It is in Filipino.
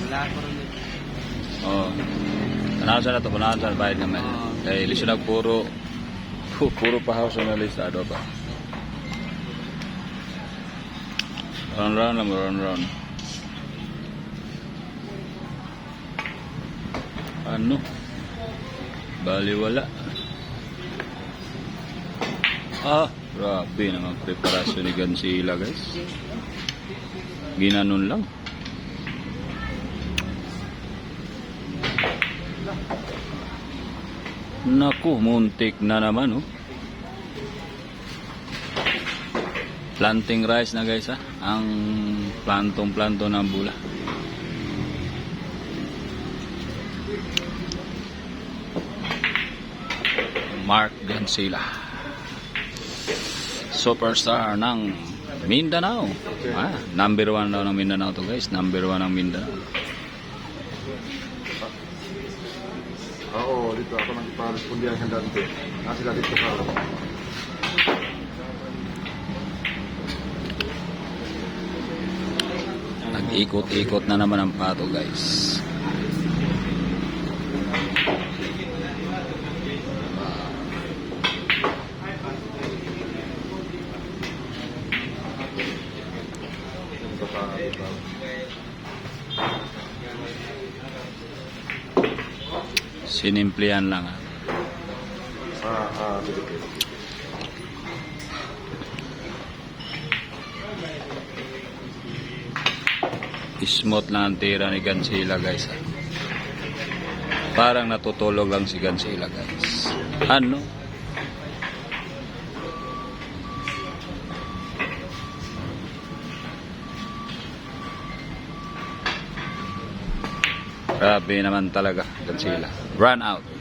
Wala ko rin. Oh. Tanaw sa na to, punahan sa bayad naman. Kaya lisunag puro pa-house na listado pa. Round lang, round. Ano? Baliwala. Grabe naman preparasyon ni Gansila, guys. Ginanon lang. Naku, muntik na naman, oh. Planting rice na, guys, ha. Ang plantong-planto ng bula. Mark Gansila, superstar ng Mindanao. Number 1 daw ng Mindanao to, guys. Number 1 ng Mindanao. Oo, dito ako nang iparespondihan ng dante. Sila dito ka. Nag-ikot-ikot na naman ang pato, guys. Sinimplihan lang, ha. Smooth lang ang tira ni Gansila, guys, ha. Parang natutulog lang si Gansila, guys. Ano? Grabe naman talaga, Gansila. Run out.